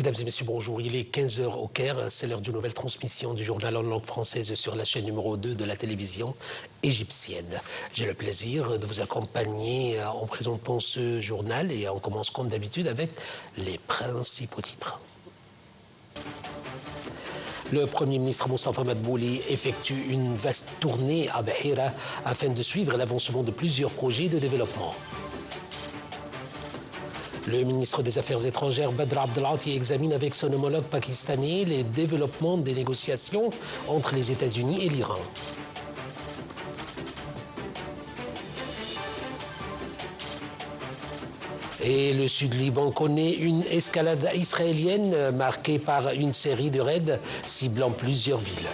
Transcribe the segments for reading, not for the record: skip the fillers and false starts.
Mesdames et messieurs, bonjour. Il est 15 heures au Caire. C'est l'heure d'une nouvelle transmission du journal en langue française sur la chaîne numéro 2 de la télévision égyptienne. J'ai le plaisir de vous accompagner en présentant ce journal et on commence comme d'habitude avec les principaux titres. Le Premier ministre Moustapha Madbouli effectue une vaste tournée à Bahira afin de suivre l'avancement de plusieurs projets de développement. Le ministre des Affaires étrangères Badr Abdelati examine avec son homologue pakistanais les développements des négociations entre les États-Unis et l'Iran. Et le Sud-Liban connaît une escalade israélienne marquée par une série de raids ciblant plusieurs villes.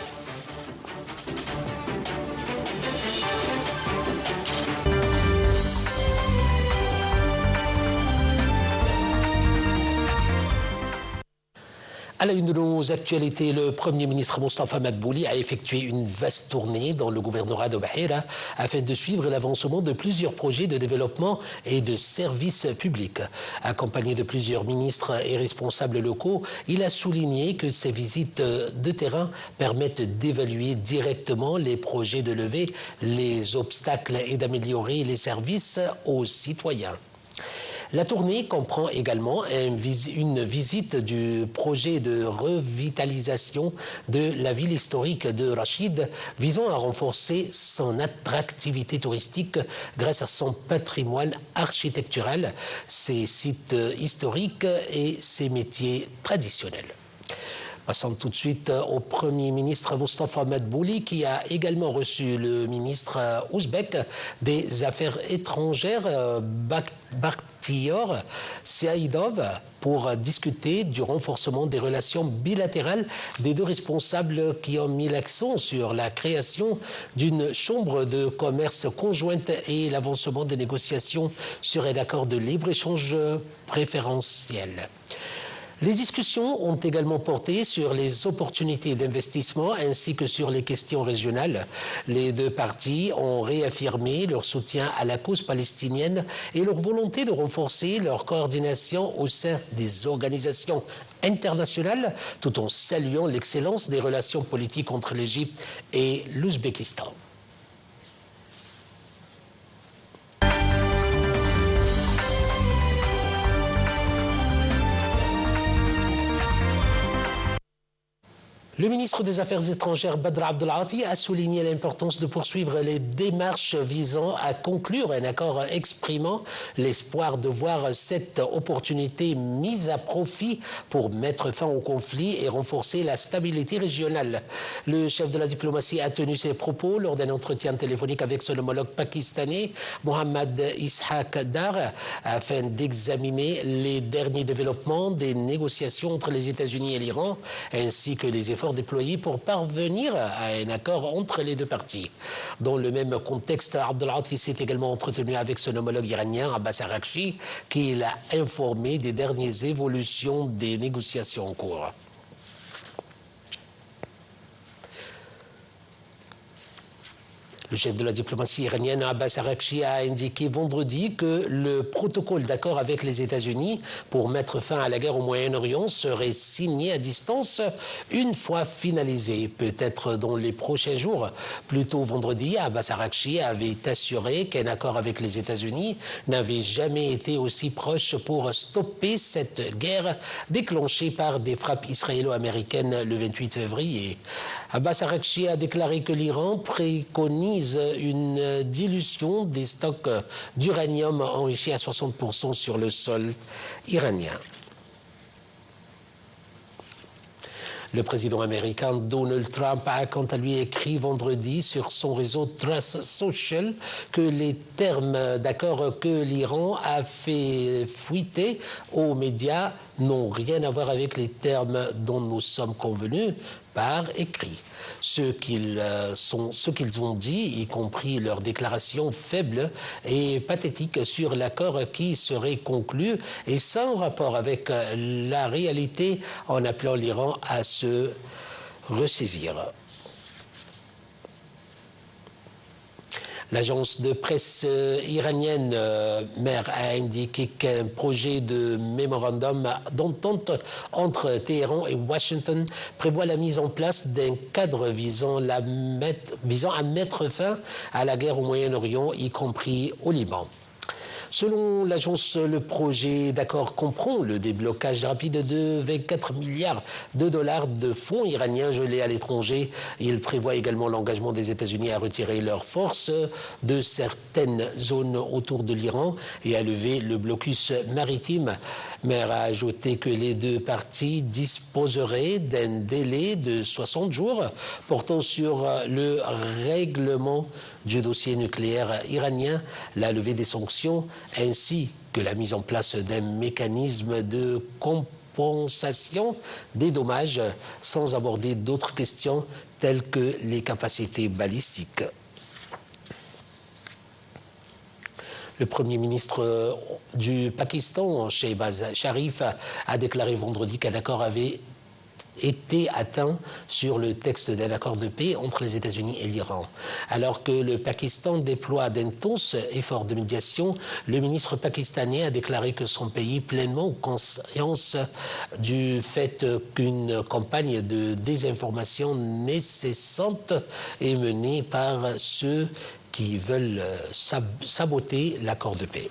À la une de nos actualités, le Premier ministre Moustapha Madbouli a effectué une vaste tournée dans le gouvernorat de Bahira afin de suivre l'avancement de plusieurs projets de développement et de services publics. Accompagné de plusieurs ministres et responsables locaux, il a souligné que ces visites de terrain permettent d'évaluer directement les projets de lever les obstacles et d'améliorer les services aux citoyens. La tournée comprend également une visite du projet de revitalisation de la ville historique de Rachid, visant à renforcer son attractivité touristique grâce à son patrimoine architectural, ses sites historiques et ses métiers traditionnels. Passons tout de suite au Premier ministre Moustapha Madbouli qui a également reçu le ministre ouzbek des Affaires étrangères Bakhtiyor Saïdov pour discuter du renforcement des relations bilatérales des deux responsables qui ont mis l'accent sur la création d'une chambre de commerce conjointe et l'avancement des négociations sur un accord de libre-échange préférentiel. Les discussions ont également porté sur les opportunités d'investissement ainsi que sur les questions régionales. Les deux parties ont réaffirmé leur soutien à la cause palestinienne et leur volonté de renforcer leur coordination au sein des organisations internationales, tout en saluant l'excellence des relations politiques entre l'Égypte et l'Ouzbékistan. Le ministre des Affaires étrangères Badr Abdelati a souligné l'importance de poursuivre les démarches visant à conclure un accord exprimant l'espoir de voir cette opportunité mise à profit pour mettre fin au conflit et renforcer la stabilité régionale. Le chef de la diplomatie a tenu ses propos lors d'un entretien téléphonique avec son homologue pakistanais Mohammad Ishaq Dar afin d'examiner les derniers développements des négociations entre les États-Unis et l'Iran ainsi que les efforts déployés pour parvenir à un accord entre les deux parties. Dans le même contexte, Abdelati s'est également entretenu avec son homologue iranien Abbas Araghchi, qui l'a informé des dernières évolutions des négociations en cours. Le chef de la diplomatie iranienne, Abbas Araghchi, a indiqué vendredi que le protocole d'accord avec les États-Unis pour mettre fin à la guerre au Moyen-Orient serait signé à distance une fois finalisé, peut-être dans les prochains jours. Plus tôt vendredi, Abbas Araghchi avait assuré qu'un accord avec les États-Unis n'avait jamais été aussi proche pour stopper cette guerre déclenchée par des frappes israélo-américaines le 28 février. Abbas Araghchi a déclaré que l'Iran préconise une dilution des stocks d'uranium enrichi à 60% sur le sol iranien. Le président américain Donald Trump a quant à lui écrit vendredi sur son réseau Truth Social que les termes d'accord que l'Iran a fait fuiter aux médias n'ont rien à voir avec les termes dont nous sommes convenus par écrit. Ce qu'ils ont dit, y compris leurs déclarations faibles et pathétiques sur l'accord qui serait conclu, et sans rapport avec la réalité, en appelant l'Iran à se ressaisir. L'agence de presse iranienne MER a indiqué qu'un projet de mémorandum d'entente entre Téhéran et Washington prévoit la mise en place d'un cadre visant à mettre fin à la guerre au Moyen-Orient, y compris au Liban. Selon l'agence, le projet d'accord comprend le déblocage rapide de 24 milliards de dollars de fonds iraniens gelés à l'étranger. Il prévoit également l'engagement des États-Unis à retirer leurs forces de certaines zones autour de l'Iran et à lever le blocus maritime. Maire a ajouté que les deux parties disposeraient d'un délai de 60 jours portant sur le règlement du dossier nucléaire iranien, la levée des sanctions, ainsi que la mise en place d'un mécanisme de compensation des dommages, sans aborder d'autres questions telles que les capacités balistiques. Le Premier ministre du Pakistan, Shehbaz Sharif, a déclaré vendredi qu'un accord avait été atteint sur le texte d'un accord de paix entre les États-Unis et l'Iran. Alors que le Pakistan déploie d'intenses efforts de médiation, le ministre pakistanais a déclaré que son pays, pleinement conscience du fait qu'une campagne de désinformation nécessante est menée par ceux qui veulent saboter l'accord de paix.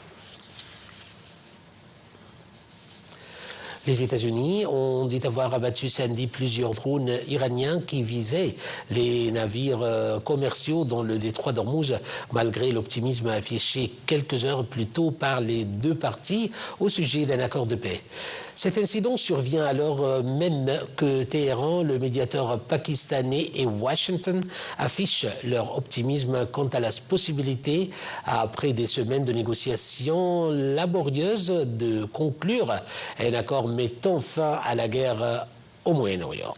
Les États-Unis ont dit avoir abattu samedi plusieurs drones iraniens qui visaient les navires commerciaux dans le détroit d'Ormuz, malgré l'optimisme affiché quelques heures plus tôt par les deux parties au sujet d'un accord de paix. Cet incident survient alors même que Téhéran, le médiateur pakistanais et Washington affichent leur optimisme quant à la possibilité, après des semaines de négociations laborieuses, de conclure un accord mettant fin à la guerre au Moyen-Orient.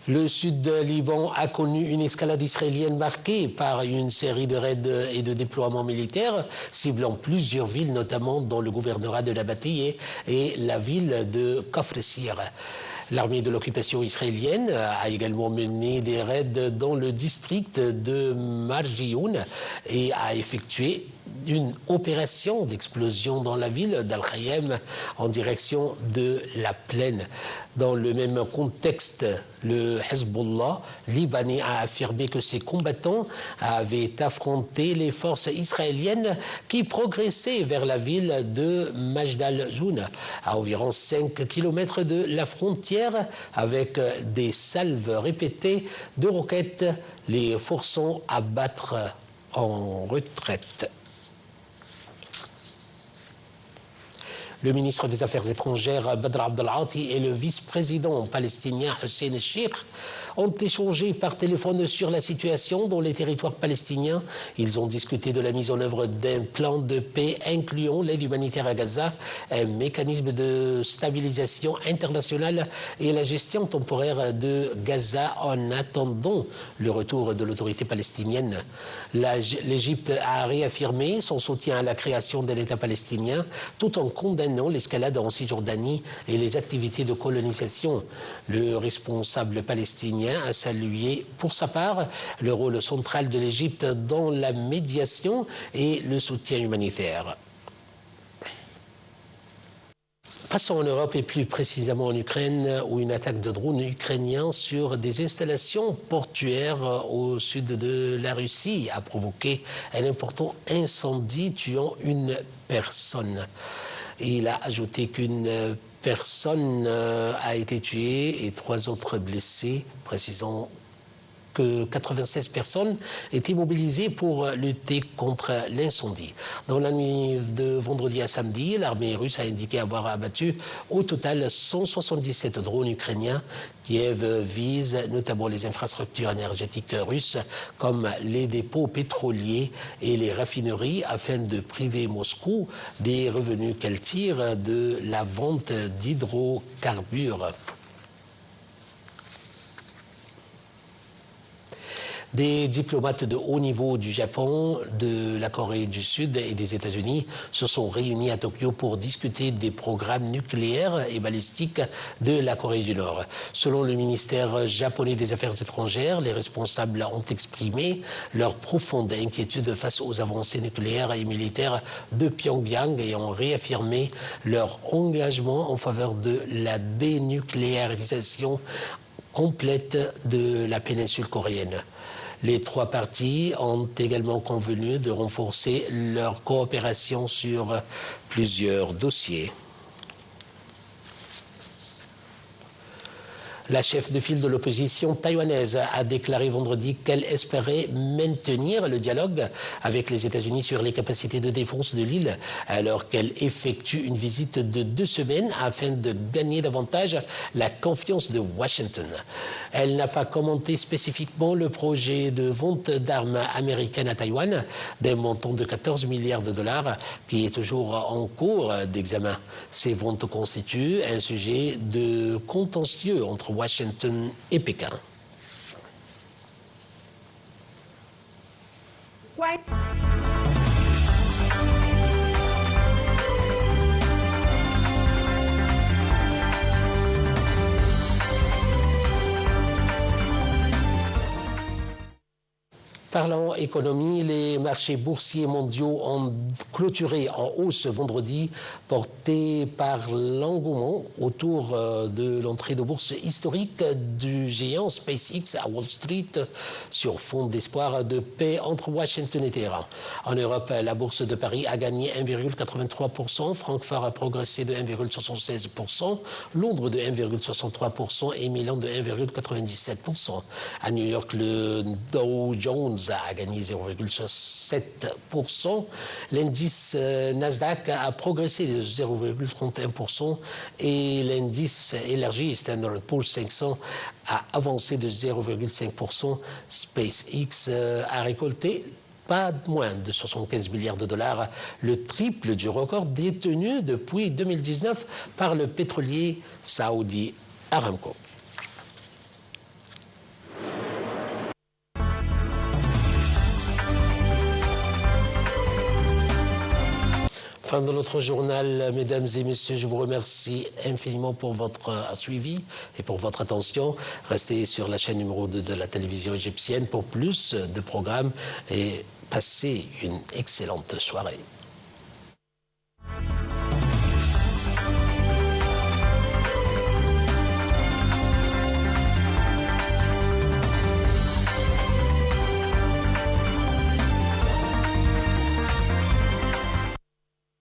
Le sud du Liban a connu une escalade israélienne marquée par une série de raids et de déploiements militaires ciblant plusieurs villes, notamment dans le gouvernorat de Nabateye et la ville de Kafr Sir. L'armée de l'occupation israélienne a également mené des raids dans le district de Marjioun et a effectué une opération d'explosion dans la ville d'Al-Khayem en direction de la plaine. Dans le même contexte, le Hezbollah libanais a affirmé que ses combattants avaient affronté les forces israéliennes qui progressaient vers la ville de Majd al-Zoun, à environ 5 km de la frontière, avec des salves répétées de roquettes, les forçant à battre en retraite. Le ministre des Affaires étrangères Badr Abdelati et le vice-président palestinien Hussein Sheikh ont échangé par téléphone sur la situation dans les territoires palestiniens. Ils ont discuté de la mise en œuvre d'un plan de paix incluant l'aide humanitaire à Gaza, un mécanisme de stabilisation internationale et la gestion temporaire de Gaza en attendant le retour de l'autorité palestinienne. L'Égypte a réaffirmé son soutien à la création d'un État palestinien tout en condamnant l'escalade en Cisjordanie et les activités de colonisation. Le responsable palestinien a salué pour sa part le rôle central de l'Égypte dans la médiation et le soutien humanitaire. Passons en Europe et plus précisément en Ukraine, où une attaque de drones ukrainiens sur des installations portuaires au sud de la Russie a provoqué un important incendie tuant une personne. Il a ajouté qu'une personne a été tuée et 3 autres blessés, précisant que 96 personnes étaient mobilisées pour lutter contre l'incendie. Dans la nuit de vendredi à samedi, l'armée russe a indiqué avoir abattu au total 177 drones ukrainiens. Kiev vise notamment les infrastructures énergétiques russes comme les dépôts pétroliers et les raffineries afin de priver Moscou des revenus qu'elle tire de la vente d'hydrocarbures. Des diplomates de haut niveau du Japon, de la Corée du Sud et des États-Unis se sont réunis à Tokyo pour discuter des programmes nucléaires et balistiques de la Corée du Nord. Selon le ministère japonais des Affaires étrangères, les responsables ont exprimé leur profonde inquiétude face aux avancées nucléaires et militaires de Pyongyang et ont réaffirmé leur engagement en faveur de la dénucléarisation complète de la péninsule coréenne. Les trois parties ont également convenu de renforcer leur coopération sur plusieurs dossiers. La chef de file de l'opposition taïwanaise a déclaré vendredi qu'elle espérait maintenir le dialogue avec les États-Unis sur les capacités de défense de l'île, alors qu'elle effectue une visite de 2 semaines afin de gagner davantage la confiance de Washington. Elle n'a pas commenté spécifiquement le projet de vente d'armes américaines à Taïwan, d'un montant de 14 milliards de dollars, qui est toujours en cours d'examen. Ces ventes constituent un sujet de contentieux entre Washington et Pékin. Ouais. Parlant économie, les marchés boursiers mondiaux ont clôturé en hausse vendredi, porté par l'engouement autour de l'entrée de bourse historique du géant SpaceX à Wall Street sur fond d'espoir de paix entre Washington et Téhéran. En Europe, la bourse de Paris a gagné 1,83%, Francfort a progressé de 1,76%, Londres de 1,63% et Milan de 1,97%. À New York, le Dow Jones a gagné 0,7%. L'indice Nasdaq a progressé de 0,31% et l'indice élargi Standard Poor's 500 a avancé de 0,5%. SpaceX a récolté pas moins de 75 milliards de dollars, le triple du record détenu depuis 2019 par le pétrolier saoudi Aramco. Fin de notre journal, mesdames et messieurs, je vous remercie infiniment pour votre suivi et pour votre attention. Restez sur la chaîne numéro 2 de la télévision égyptienne pour plus de programmes et passez une excellente soirée.